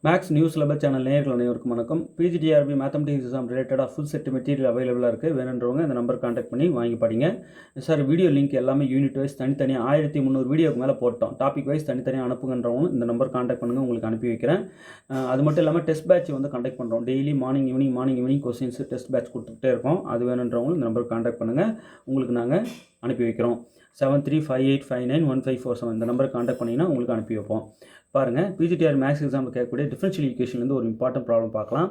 Maths news லெபர் channel நேயர்கள் அனைவருக்கும் வணக்கம். பிஜிடிஆர்பி மேத்தமெட்டிக்ஸ் எக்ஸாம் ரிலேட்டடாக ஃபுல் செட் மெட்டீரியல் அவைலபிளாக இருக்குது. வேணுன்றவங்க இந்த நம்பர் கான்டாக்ட் பண்ணி வாங்கி படிங்க. சார் வீடியோ லிங்க் எல்லாமே யூனிட் வைஸ் தனித்தனியாக 1300 வீடியோக்கு மேலே போட்டோம். டாபிக் வைஸ் தனித்தனியாக அனுப்புங்கன்றவங்க இந்த நம்பர் கான்டாக்ட் பண்ணுங்கள், உங்களுக்கு அனுப்பி வைக்கிறேன். அது மட்டும் இல்லாமல் டெஸ்ட் பேட்ச் வந்து கண்டக்ட் பண்ணுறோம். Daily morning evening questions test batch கொடுத்துக்கிட்டே இருக்கோம். அது வேணுன்றவங்க இந்த நம்பர் கான்டாக்ட் பண்ணுங்கள், உங்களுக்கு நாங்கள் அனுப்பி வைக்கிறோம். 7358591547 இந்த நம்பரை கான்டாக்ட் பண்ணிங்கன்னா உங்களுக்கு அனுப்பி வைப்போம். பாருங்கள், பிஜிடிஆர் மேக்ஸ் எக்ஸாமில் கேட்கக்கூடிய டிஃபரன்ஷியல் ஈக்குவேஷன்லேருந்து ஒரு இம்பார்ட்டன்ட் ப்ராப்ளம் பார்க்கலாம்.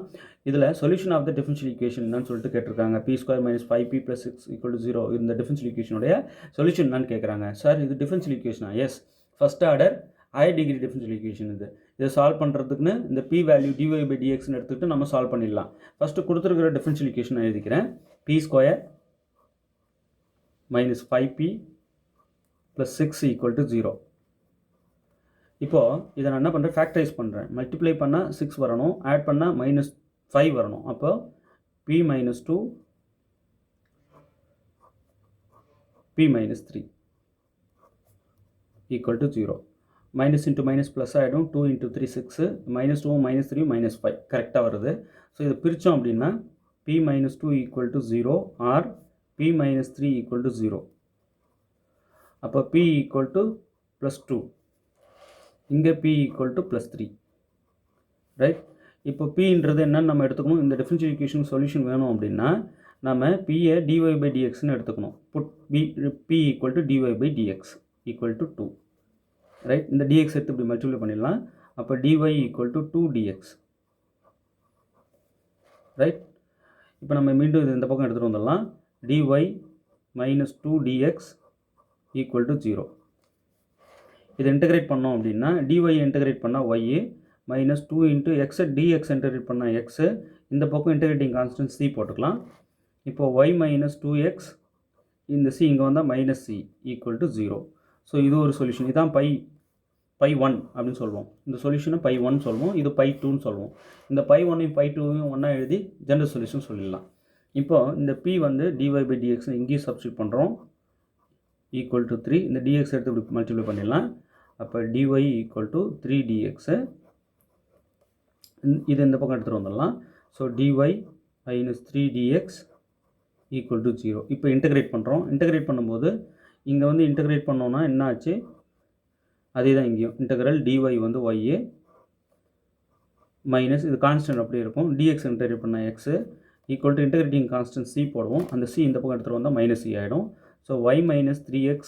இதில் solution of the differential equation என்னன்னு சொல்லிட்டு கேட்டிருக்காங்க. p² - 5p + 6 = 0 இந்த டிஃபரன்ஷியல் ஈக்குவேஷனுடைய சொல்யூஷன் என்னன்னு கேட்குறாங்க. சார் இது டிஃபரன்ஷியல் ஈக்குவேஷனா? Yes, first order higher degree differential equation இது. இதை சால்வ் பண்ணுறதுக்குன்னு இந்த p வேல்யூ dy/dxன்னு எடுத்துக்கிட்டு நம்ம சால்வ் பண்ணிடலாம். ஃபஸ்ட்டு கொடுத்துருக்கிற டிஃபரன்ஷியல் ஈக்குவேஷன் எழுதிக்கிறேன். p² - 5p + 6 = 0. இப்போது இதை நான் என்ன பண்ணுறேன், ஃபேக்டரைஸ் பண்ணுறேன். மல்டிப்ளை பண்ணால் 6 வரணும், ஆட் பண்ணால் -5 வரணும். அப்போ p - 2 p - 3 = 0. Minus into minus plus ஆகிடும். 2 × 3 6, -2 -3 -5 கரெக்டாக வருது. ஸோ இதை பிரித்தோம் அப்படின்னா p - 2 = 0 ஆர் p - 3 = 0. அப்போ p = +2, இங்கே p = +3, ரைட். இப்போ pன்றது என்னன்னு நம்ம எடுத்துக்கணும். இந்த டிஃபரன்ஷியல் ஈக்குவேஷன் சொல்யூஷன் வேணும் அப்படின்னா நம்ம pயை dy/dxன்னு எடுத்துக்கணும். Put p = dy/dx = 2, right. இந்த dx எடுத்து இப்படி மல்டிப்ளை பண்ணிடலாம். அப்போ dy = 2dx, ரைட். இப்போ நம்ம மீண்டும் இது இந்த பக்கம் எடுத்துகிட்டு வந்துடலாம். dy - 2dx = 0. இதை இன்டகிரேட் பண்ணோம் அப்படின்னா dy இன்டகிரேட் பண்ணால் y, -2 × x dx இன்டகிரேட் பண்ணால் x, இந்த பக்கம் இன்டகிரேட்டிங் கான்ஸ்டன்ட் c போட்டுக்கலாம். இப்போது y - 2x, இந்த c இங்கே வந்தால் -c = 0. ஸோ இது ஒரு சொல்யூஷன். இதுதான் π1 அப்படின்னு சொல்லுவோம். இந்த சொல்யூஷனை π1 சொல்லுவோம், இது π2ன்னு சொல்லுவோம். இந்த π1ஐயும் π2ஐயும் ஒன்றா எழுதி ஜென்ரல் சொல்யூஷன் சொல்லிடலாம். இப்போது இந்த p வந்து dy/dx இங்கேயும் சப்ஸ்டியூட் பண்ணுறோம், = 3. இந்த dx எடுத்து இப்படி மல்டிப்ளை பண்ணிடலாம். அப்போ dy = 3dx, இது இந்த பக்கம் எடுத்துகிட்டு வந்துடலாம். So dy - 3dx = 0. இப்போ இன்டகிரேட் பண்ணுறோம். இன்டகிரேட் பண்ணும்போது இங்கே வந்து இன்டகிரேட் பண்ணோன்னா என்ன ஆச்சு, அதே தான் இங்கேயும் இன்டகிரல் dy வந்து y மைனஸ் இது கான்ஸ்டன்ட் அப்படியே இருக்கும். dx இன்டகிரேட் பண்ணால் x = இன்டகிரேட்டிங் கான்ஸ்டன்ட் c போடுவோம். அந்த c இந்த பக்கம் எடுத்துகிட்டு வந்தால் -c ஆகிடும். So y - 3x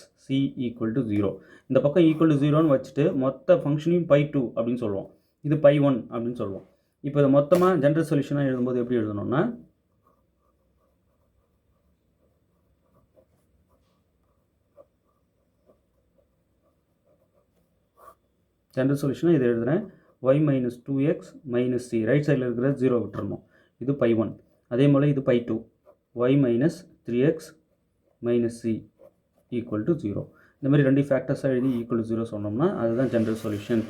- c = 0. இந்த பக்கம் =0ன்னு வச்சுட்டு மொத்த ஃபங்க்ஷனையும் π2 அப்படின்னு சொல்லுவோம். இது π1 அப்படின்னு சொல்லுவோம். இப்போ இதை மொத்தமாக ஜென்ரல் சொல்யூஷனாக எழுதும்போது எப்படி எழுதணும்னா ஜென்ரல் சொல்யூஷனாக இதை எழுதுகிறேன். y - 2x - c, ரைட் சைடில் இருக்கிற 0 விட்டுறணும். இது π1. அதே போல் இது π2, y - 3x - c = 0. இந்த மாதிரி 2 ஃபேக்டர்ஸாக எழுதி =0 சொன்னோம்னா அதுதான் ஜென்ரல் சொல்யூஷன்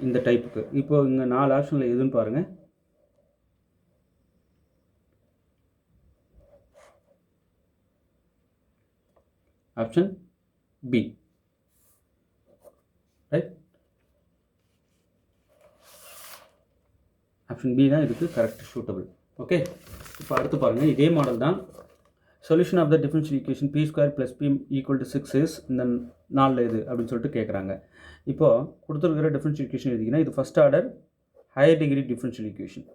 இந்த டைப்புக்கு. இப்போ இங்கே 4 ஆப்ஷனில் எதுன்னு பாருங்கள். Option B, right. Option B தான் இதுக்கு கரெக்ட் சூட்டபிள். ஓகே, இப்போ அடுத்து பாருங்கள், இதே மாடல் தான். Solution of the differential equation p² + p = 6 is இந்த 4 இது அப்படின்னு சொல்லிட்டு கேட்குறாங்க. இப்போது கொடுத்துருக்கிற டிஃபரன்ஷியல் ஈக்குவேஷன் எழுதிங்கன்னா இது first order higher degree differential equation,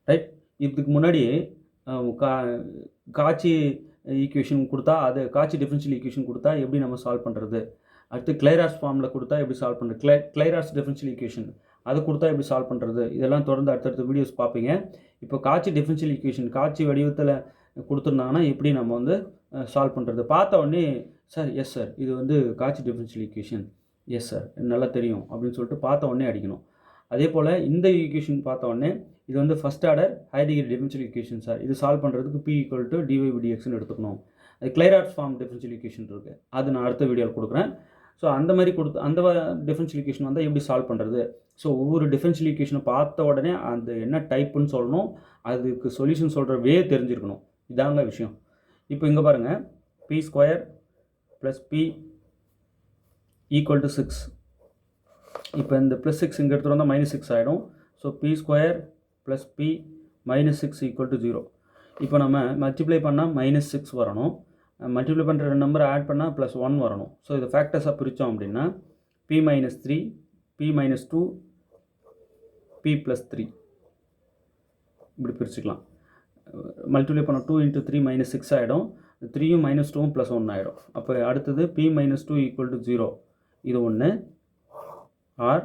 right. இதுக்கு முன்னாடி காட்சி ஈக்குவேஷன் கொடுத்தா, அது காட்சி டிஃபரன்ஷியல் ஈக்குவேஷன் கொடுத்தா எப்படி நம்ம சால்வ் பண்ணுறது, அடுத்து கிளைராஸ் ஃபார்மில் கொடுத்தா எப்படி சால்வ் பண்ணுறது, கிளைராஸ் டிஃபரன்ஷியல் ஈக்குவேஷன் அது கொடுத்தா எப்படி சால்வ் பண்ணுறது, இதெல்லாம் தொடர்ந்து அடுத்தடுத்த வீடியோஸ் பார்ப்பீங்க. இப்போ காட்சி டிஃபரன்ஷியல் ஈக்குவேஷன் காட்சி வடிவத்தில் கொடுத்துருந்தாங்கன்னா எப்படி நம்ம வந்து சால்வ் பண்ணுறது பார்த்த உடனே சார் எஸ் சார் இது வந்து காட்சி டிஃபரன்ஷியல் ஈக்குவேஷன், எஸ் சார் நல்லா தெரியும் அப்படின்னு சொல்லிட்டு பார்த்த உடனே அடிக்கணும். அதே போல் இந்த ஈக்குவேஷன் பார்த்த உடனே இது வந்து first order higher degree differential equation sir, இது சால்வ் பண்ணுறதுக்கு p = dy/dxன்னு எடுத்துக்கணும். அது கிளைராஸ் ஃபார்ம் டிஃபரன்ஷியல் ஈக்குவேஷன் இருக்குது, அது நான் அடுத்த வீடியோவில் கொடுக்குறேன். ஸோ அந்த மாதிரி அந்த டிஃபரன்ஷியல் ஈக்குவேஷன் வந்தால் எப்படி சால்வ் பண்ணுறது. ஸோ ஒவ்வொரு டிஃபரன்ஷியல் ஈக்குவேஷனை பார்த்த உடனே அந்த என்ன டைப்புன்னு சொல்லணும், அதுக்கு சொல்யூஷன் சொல்கிற வே தெரிஞ்சிருக்கணும். இதாங்க விஷயம். இப்போ இங்கே பாருங்கள், p² + p = 6. இப்போ இந்த ப்ளஸ் சிக்ஸ் இங்கே எடுத்துகிட்டு வந்தால் -6 ஆகிடும். So P square plus P -6 equal to 0. இப்போ நம்ம மல்டிப்ளை பண்ணால் -6 வரணும். மல்டிப்ளை பண்ணுற ரெண்டு நம்பர் ஆட் பண்ணால் +1 வரணும். ஸோ இது ஃபேக்டர்ஸாக பிரித்தோம் அப்படின்னா p - 3, p - 2, p + 3 இப்படி பிரிச்சுக்கலாம். மல்டிப்ளை பண்ண 2 × 3 -6 ஆகிடும். 3யும் -2ம் +1 ஆகிடும். அப்போ அடுத்தது p - 2 ஈக்குவல் டு 0 இது ஒன்று, ஆர்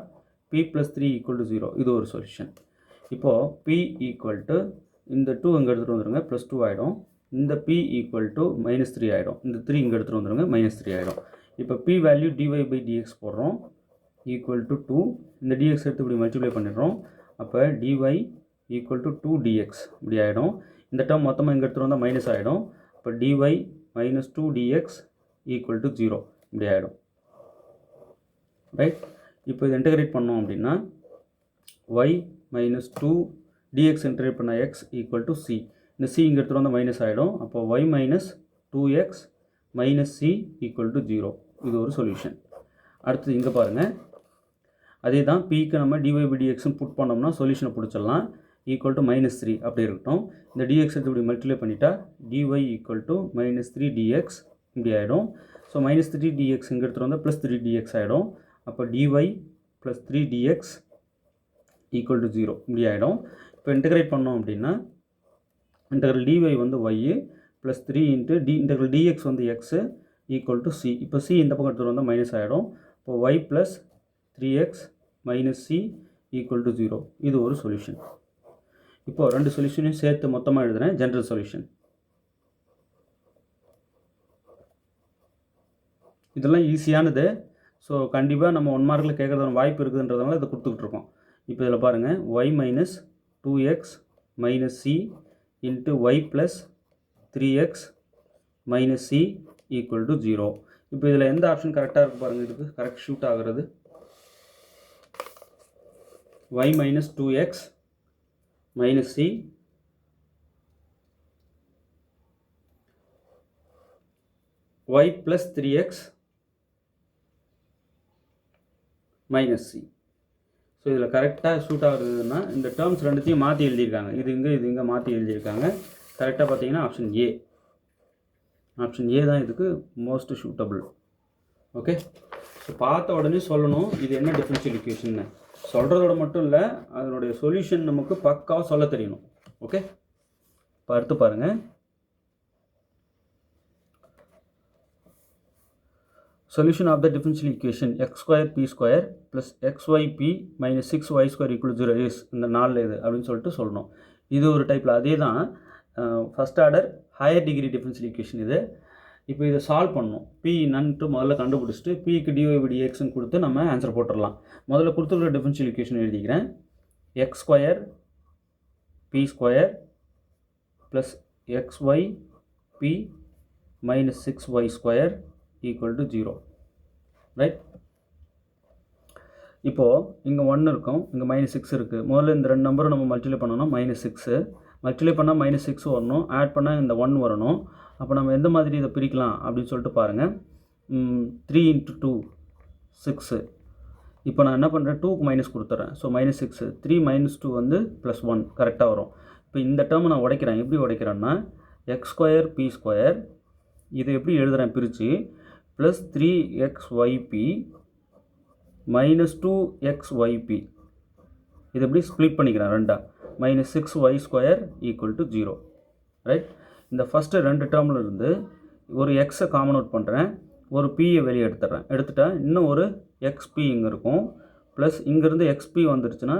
p + 3 ஈக்குவல் டு 0 இது ஒரு சொல்யூஷன். இப்போது p ஈக்குவல் டு இந்த 2 இங்கே எடுத்துகிட்டு வந்துடுங்க +2 ஆகிடும். இந்த p ஈக்குவல் டு -3 ஆகிடும். இந்த 3 இங்கே எடுத்துகிட்டு வந்துடுங்க -3 ஆகிடும். இப்போ p வேல்யூ dy/dx போடுறோம் ஈக்குவல் டு 2. இந்த dx எடுத்து இப்படி மல்டிப்ளை பண்ணிடுறோம். அப்போ dy ஈக்குவல் டு 2dx இப்படி ஆகிடும். இந்த டேர்ம் மொத்தமாக இங்கே எடுத்துகிட்டு வந்தால் மைனஸ் ஆகிடும். இப்போ dy - 2dx ஈக்குவல் டு 0 இப்படி ஆகிடும். ரைட். இப்போ இது இன்டகிரேட் பண்ணோம் அப்படின்னா y - 2 dx இன்டகிரேட் பண்ண x ஈக்குவல் டு c. இந்த c இங்கே எடுத்துகிட்டு வந்தால் மைனஸ் ஆகிடும். அப்போ y - 2x - c equal to 0 இது ஒரு சொல்யூஷன். அடுத்தது இங்கே பாருங்கள், அதே தான் pக்கு நம்ம dy/dxன்னு புட் பண்ணோம்னா சொல்யூஷனை பிடிச்சிடலாம். ஈக்குவல் டு -3 அப்படி இருக்கட்டும். இந்த dx எடுத்து இப்படி மல்டிப்ளை பண்ணிட்டா dy ஈக்குவல் டு -3dx இப்படி ஆகிடும். ஸோ -3dx இங்கே எடுத்துகிட்டு வந்தால் +3dx ஆகிடும். அப்போ dy + 3dx ஈக்குவல் டு 0 இப்படி ஆகிடும். இப்போ இன்டகிரேட் பண்ணோம் அப்படின்னா இன்டகிரல் dy வந்து y + 3 × இன்டகிரல் dx வந்து x ஈக்குவல் டு c. இப்போ c இந்த பக்கம் எடுத்துகிட்டு வந்தால் மைனஸ் ஆகிடும். இப்போ y + 3x - c equal to 0 இது ஒரு சொல்யூஷன். இப்போது ரெண்டு சொல்யூஷனையும் சேர்த்து மொத்தமாக எழுதுகிறேன். ஜென்ரல் சொல்யூஷன் இதெல்லாம் ஈஸியானது. ஸோ கண்டிப்பாக நம்ம 1 மார்க்கில் கேட்குறதான வாய்ப்பு இருக்குதுன்றதுனால இதை கொடுத்துக்கிட்ருக்கோம். இப்போ இதில் பாருங்கள் y - 2x - c × y + 3x - c equal to 0. இப்போ இதில் எந்த ஆப்ஷன் கரெக்டாக இருக்குது பாருங்கள். இதுக்கு கரெக்ட் ஷூட் ஆகிறது y - 2x - c y + 3x - c. So இதில் கரெக்டாக ஷூட் ஆகுறதுன்னா இந்த டேர்ம்ஸ் ரெண்டுத்தையும் மாற்றி எழுதியிருக்காங்க. இது இங்கே மாற்றி எழுதியிருக்காங்க. கரெக்டாக பார்த்தீங்கன்னா ஆப்ஷன் ஏ தான் இதுக்கு மோஸ்ட் ஷூட்டபிள். ஓகே. ஸோ பார்த்த உடனே சொல்லணும் இது என்ன டிஃபரன்ஷியல் ஈக்குவேஷன்னு. சொல்கிறதோட மட்டும் இல்லை, அதனுடைய சொல்யூஷன் நமக்கு பக்காவாக சொல்ல தெரியணும். ஓகே. இப்போ அடுத்து பாருங்கள், solution of the differential equation x² p² plus xyp minus 6y² equal to 0 is இந்த 4 இது அப்படின்னு சொல்லிட்டு சொல்லணும். இது ஒரு டைப்பில் அதே தான் first order higher degree differential equation இது. இப்போ இதை சால்வ் பண்ணணும். p என்னன்ட்டு முதல்ல கண்டுபிடிச்சிட்டு pக்கு dy/dxன்னு கொடுத்து நம்ம ஆன்சர் போட்டுடலாம். முதல்ல கொடுத்துருக்க டிஃபரன்ஷியல் ஈக்குவேஷன் எழுதிக்கிறேன். x² p² plus xyp minus 6y² equal to 0. Right. இப்போது இங்கே 1 இருக்கும், இங்கே -6 இருக்குது. முதல்ல இந்த ரெண்டு நம்பரும் நம்ம மல்டிப்ளை பண்ணோம்னா -6. மல்டிப்ளை பண்ணால் -6 வரணும், ஆட் பண்ணால் இந்த 1 வரணும். அப்போ நம்ம எந்த மாதிரி இதை பிரிக்கலாம் அப்படின்னு சொல்லிட்டு பாருங்கள். 3 × 2 6. இப்போ நான் என்ன பண்ணுறேன், 2க்கு மைனஸ் கொடுத்துட்றேன். ஸோ -6 3 - 2 வந்து +1 கரெக்டாக வரும். இப்போ இந்த டேர்மை நான் உடைக்கிறேன். எப்படி உடைக்கிறேன்னா x² p² இதை எப்படி எழுதுகிறேன் பிரித்து ப்ளஸ் 3xyp - 2xyp இது எப்படி ஸ்ப்ளிட் பண்ணிக்கிறேன் ரெண்டா -6y² ஈக்குவல் டு 0. ரைட். இந்த ஃபஸ்ட்டு ரெண்டு டேர்மில் இருந்து ஒரு எக்ஸை காமன் அவுட் பண்ணுறேன், ஒரு பியை வெளியே எடுத்துட்டா இன்னும் ஒரு xp இங்கே இருக்கும். ப்ளஸ் இங்கேருந்து xp வந்துருச்சுன்னா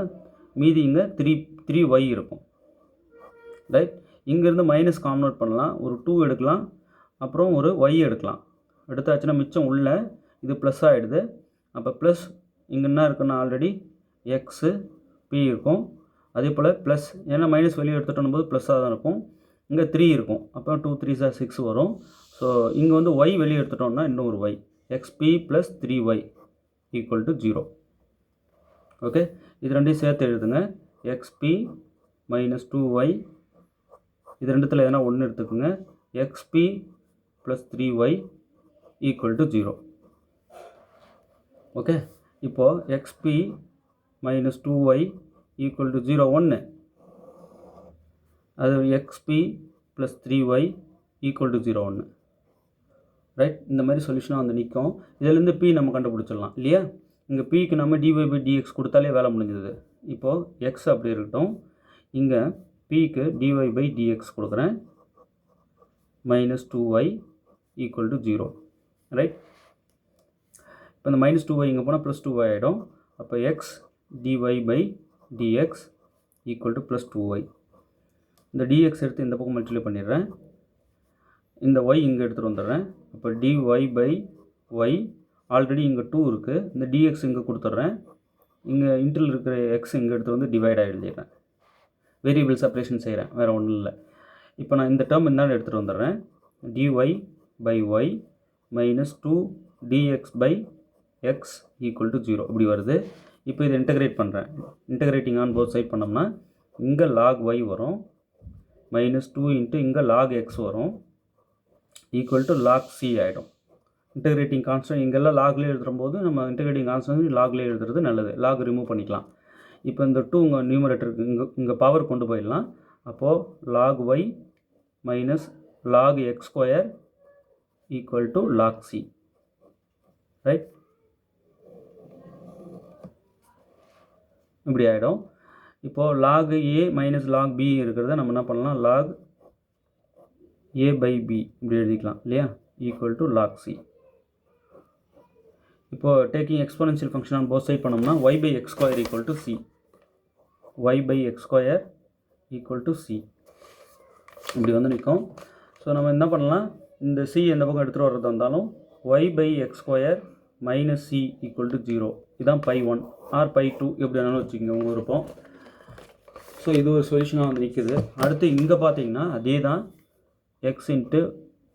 மீதி இங்கே 3y இருக்கும். ரைட். இங்கேருந்து மைனஸ் காமன் அவுட் பண்ணலாம், ஒரு 2 எடுக்கலாம், அப்புறம் ஒரு y எடுக்கலாம். எடுத்தாச்சுன்னா மிச்சம் உள்ள இது ப்ளஸ் ஆகிடுது. அப்போ ப்ளஸ் இங்கே என்ன இருக்குன்னா ஆல்ரெடி எக்ஸு பி இருக்கும். அதே போல் ப்ளஸ் ஏன்னா மைனஸ் வெளியே எடுத்துகிட்டோம் போது ப்ளஸ்ஸாக தான் இருக்கும். இங்கே 3 இருக்கும். அப்போ 2 3 6 வரும். ஸோ இங்கே வந்து y வெளியே எடுத்துட்டோம்னா இன்னும் ஒரு y xp + 3y equal to 0. Okay. இது ரெண்டையும் சேர்த்து எழுதுங்க. xp - 2y இது ரெண்டுத்தில் எதனா ஒன்று எடுத்துக்கோங்க. xp + 3y equal to 0. Okay. இப்போது X P minus 2y equal to 0 1, அது X P plus 3y equal to 0 1, right. இந்த மாதிரி சொல்யூஷனாக வந்து நிற்கும். இதிலேருந்து பி நம்ம கண்டுபிடிச்சிடலாம் இல்லையா. இங்கே பிக்கு நம்ம dy/dx கொடுத்தாலே வேலை முடிஞ்சது. இப்போது எக்ஸ் அப்படி இருக்கட்டும், இங்கே பிக்கு dy/dx கொடுக்குறேன், minus 2y equal to 0, right. இப்போ இந்த மைனஸ் 2y இங்கே போனால் ப்ளஸ் 2y ஆகிடும். அப்போ X dy/dx equal to plus 2y. இந்த dx எடுத்து இந்த பக்கம் மல்டிப்ளை பண்ணிடுறேன், இந்த y இங்கே எடுத்துகிட்டு வந்துடுறேன். அப்போ dy/y ஆல்ரெடி இங்கே 2 இருக்குது, இந்த dx இங்கே கொடுத்துட்றேன், இங்கே இன்டர்ல் இருக்கிற எக்ஸ் இங்கே எடுத்து வந்து டிவைடாக எழுதிடுறேன். வேரியபிள் செப்பரேஷன் செய்கிறேன், வேறு ஒன்றும் இல்லை. இப்போ நான் இந்த டேர்ம் இருந்தாலும் எடுத்துகிட்டு வந்துடுறேன். dy/y minus 2 dx/x equal to 0 இப்படி வருது. இப்போ இதை இன்டகிரேட் பண்ணுறேன். இன்டகிரேட்டிங் ஆன் போத் சைட் பண்ணோம்னா இங்கே log y வரும், மைனஸ் 2 இன்ட்டு இங்கே log x வரும், ஈக்குவல் டு log c ஆகிடும். இன்டகிரேட்டிங் கான்ஸ்டன்ட் இங்கெல்லாம் லாக்லேயே எழுதும்போது நம்ம இன்டகிரேட்டிங் கான்ஸ்டன்ட் லாக்லேயே எழுதுறது நல்லது. லாக் ரிமூவ் பண்ணிக்கலாம். இப்போ இந்த 2 உங்க நியூமரேட்டருக்கு இங்கே பவர் கொண்டு போயிடலாம். அப்போது log y minus log x square equal to log c, right. இப்படி ஆகிடும். இப்போது log a minus log b இருக்கிறத நம்ம என்ன பண்ணலாம், log a/b இப்படி எழுதிக்கலாம் இல்லையா, ஈக்குவல் டு log c. இப்போது taking exponential function on both side பண்ணோம்னா y/x square equal to c, y/x square equal to c இப்படி வந்து நிற்கும். ஸோ நம்ம என்ன பண்ணலாம், இந்த c எந்த பக்கம் எடுத்துகிட்டு வர்றது இருந்தாலும் y/x square minus c equal to 0, இதுதான் π1 ஆர் π2 எப்படி வேணாலும் வச்சுக்கோங்க உங்கள் விருப்பம். ஸோ இது ஒரு சொல்யூஷனாக வந்து நிற்குது. அடுத்து இங்கே பார்த்தீங்கன்னா அதே தான், x இன்ட்டு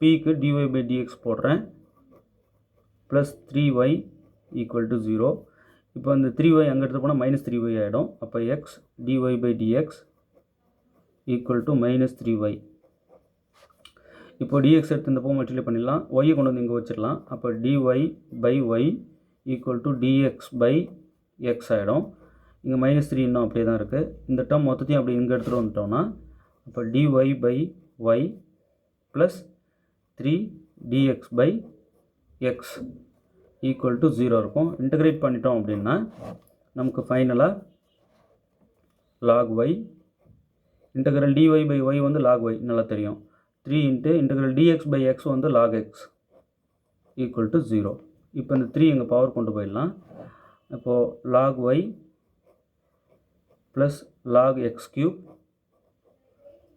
பிக்கு dy/dx போடுறேன், ப்ளஸ் 3y ஈக்குவல் டு 0. இப்போ இந்த 3y அங்கே எடுத்து போனால் மைனஸ் 3y ஆகிடும். அப்போ x dy/dx equal to minus 3y. இப்போ dx எடுத்து இந்த பக்கம் மல்டிப்ளை பண்ணிடலாம், y கொண்டு வந்து இங்கே வச்சிடலாம். அப்போ dy/y ஈக்குவல் டு dx/x ஆகிடும். இங்கே மைனஸ் 3 இன்னும் அப்படியே தான் இருக்குது. இந்த டேர்ம் மொத்தத்தையும் அப்படி இங்கே எடுத்துகிட்டு வந்துட்டோம்னா அப்போ dy/y plus 3 dx/x equal to 0 இருக்கும். இன்டகிரேட் பண்ணிட்டோம் அப்படின்னா நமக்கு ஃபைனலாக log y இன்டகிரல் dy/y வந்து log y நல்லா தெரியும், 3 இன்ட்டு இன்டகிரல் dx/x வந்து log x ஈக்குவல் டு 0. இப்போ இந்த 3 இங்கே பவர் கொண்டு போயிடலாம். அப்போது log y plus log x cube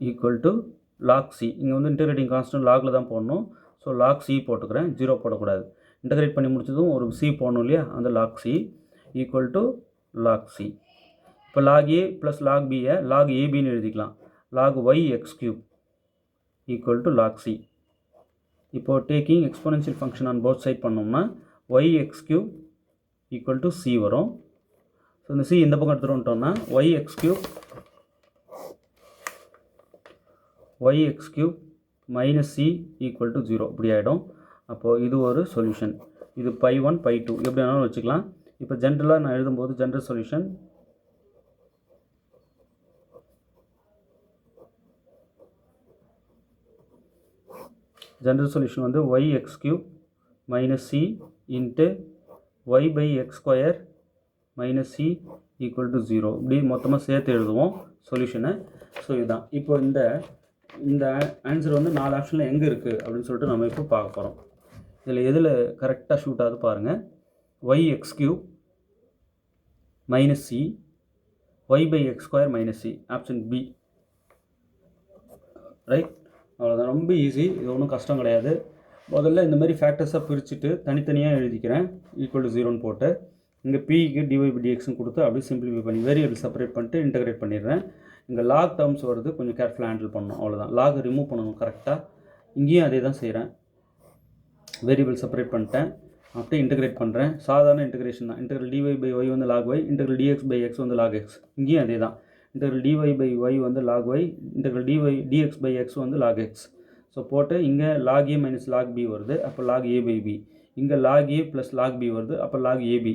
equal to log c. இங்கே வந்து இன்டகிரேட்டிங் கான்ஸ்டன்ட் லாகில் தான் போடணும். ஸோ log c போட்டுக்கிறேன், 0 போடக்கூடாது. இன்டகிரேட் பண்ணி முடிச்சதும் ஒரு c போடணும் இல்லையா, அந்த log c equal to log c. இப்போ log a ப்ளஸ் log b-யை log ab-ன்னு எழுதிக்கலாம், log y x cube equal to log c. இப்போது taking exponential function on both side பண்ணோம்னா y x cube equal to c வரும். So இந்த c இந்த பக்கம் எடுத்துகிட்டு வந்துட்டோம்னா y x cube minus c equal to 0 இப்படி ஆகிடும். அப்போது இது ஒரு சொல்யூஷன். இது π1 π2 எப்படி வேணாலும் வச்சுக்கலாம். இப்போ ஜென்ரலாக நான் எழுதும்போது ஜென்ரல் சொல்யூஷன் வந்து y x cube minus c into y/x square minus c equal to 0 இப்படி மொத்தமாக சேர்த்து எழுதுவோம் சொல்யூஷனை. ஸோ இதுதான். இப்போ இந்த ஆன்சர் வந்து 4 ஆப்ஷனில் எங்கே இருக்குது அப்படின்னு சொல்லிட்டு நம்ம இப்போ பார்க்க போகிறோம். இதில் எதில் கரெக்டாக ஷூட் ஆகுது பாருங்கள். y(x cube minus c y/x square minus c option B, right. அவ்வளோதான், ரொம்ப ஈஸி, இது ஒன்றும் கஷ்டம் கிடையாது. முதல்ல இந்த மாதிரி ஃபேக்டர்ஸாக பிரிச்சுட்டு தனித்தனியாக எழுதிக்கிறேன், ஈக்குவல் டு 0ன்னு போட்டு இங்கே பிக்கு dy/dxன்னு கொடுத்து அப்படியே சிம்பிளிஃபை பண்ணி வேரியபிள் செப்பரேட் பண்ணிட்டு இன்டகிரேட் பண்ணிடுறேன். இங்கே லாக் டேர்ம்ஸ் வருது, கொஞ்சம் கேர்ஃபுல்லாக ஹேண்டில் பண்ணணும், அவ்வளோதான். லாக் ரிமூவ் பண்ணணும் கரெக்டாக. இங்கேயும் அதே தான் செய்கிறேன், வேரியபிள் செப்பரேட் பண்ணிட்டேன், அப்படியே இன்டகிரேட் பண்ணுறேன். சாதாரண இன்டகிரேஷன் தான். இன்டகிரல் dy/y வந்து log y, இன்டகிரல் dx/x வந்து log x. இங்கேயும் அதே தான். இன்டகிரல் dy/y வந்து log y, இன்டகிரல் dx/x வந்து log x. ஸோ போட்டு இங்கே log a minus log b வருது, அப்போ log a/b. இங்கே log a plus log b வருது, அப்போ log ab.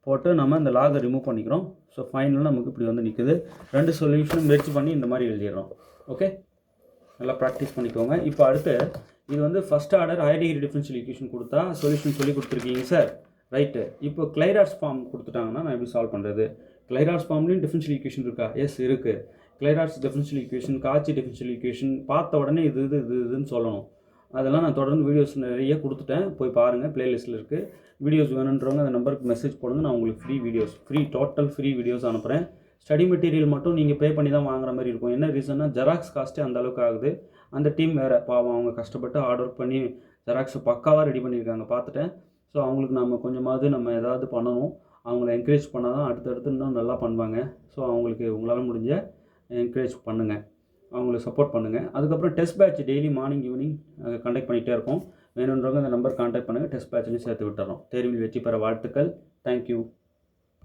போட்டு நம்ம இந்த லாகை ரிமூவ் பண்ணிக்கிறோம். ஸோ ஃபைனலாக நமக்கு இப்படி வந்து நிற்குது. 2 சொல்யூஷனும் மெர்ஜ் பண்ணி இந்த மாதிரி எழுதிடுறோம். ஓகே, நல்லா ப்ராக்டிஸ் பண்ணிக்கோங்க. இப்போ அடுத்து இது வந்து first order higher degree differential equation கொடுத்தா சொல்யூஷன் சொல்லி கொடுத்துருக்கீங்க சார், ரைட்டு. இப்போ கிளைராட்ஸ் ஃபார்ம் கொடுத்துட்டாங்கன்னா நான் எப்படி சால்வ் பண்ணுறது? கிளைராட்ஸ் ஃபார்ம்லேயும் டிஃபரன்ஷியல் ஈக்குவேஷன் இருக்கா? எஸ் இருக்குது. கிளைராட்ஸ் டிஃபரன்ஷியல் ஈக்குவேஷன், காச்சி டிஃபரன்ஷியல் ஈக்குவேஷன் பார்த்த உடனே இதுன்னு சொல்லணும். அதெல்லாம் நான் தொடர்ந்து வீடியோஸ் நிறைய கொடுத்துட்டேன், போய் பாருங்கள், ப்ளேலிஸ்ட்டில் இருக்குது. வீடியோஸ் வேணுன்றவங்க அந்த நம்பருக்கு மெசேஜ் போடுங்க, நான் உங்களுக்கு டோட்டல் ஃப்ரீ வீடியோஸ் அனுப்புகிறேன். ஸ்டடி மெட்டீரியல் மட்டும் நீங்கள் பே பண்ணி தான் வாங்குற மாதிரி இருக்கும். என்ன ரீசன்னா ஜெராக்ஸ் காஸ்ட்டே அந்த அளவுக்கு ஆகுது. அந்த டீம் வேறு பாவம், அவங்க கஷ்டப்பட்டு ஆர்டர் பண்ணி ஜெராக்ஸை பக்காவாக ரெடி பண்ணியிருக்காங்க, பார்த்துட்டேன். ஸோ அவங்களுக்கு நம்ம கொஞ்சமாவது நம்ம ஏதாவது பண்ணணும், அவங்கள என்கரேஜ் பண்ணால் தான் அடுத்தடுத்து இன்னும் நல்லா பண்ணுவாங்க. ஸோ அவங்களுக்கு உங்களால் முடிஞ்ச என்கரேஜ் பண்ணுங்கள், அவங்களுக்கு சப்போர்ட் பண்ணுங்கள். அதுக்கப்புறம் test batch daily morning evening conduct பண்ணிகிட்டே இருக்கோம். வேணுன்றவங்க அந்த நம்பர் கான்டாக்ட் பண்ணுங்கள், டெஸ்ட் பேட்ச்லையும் சேர்த்து விட்டுறோம். தேர்வில் வெற்றி பெற வாழ்த்துக்கள். தேங்க்யூ.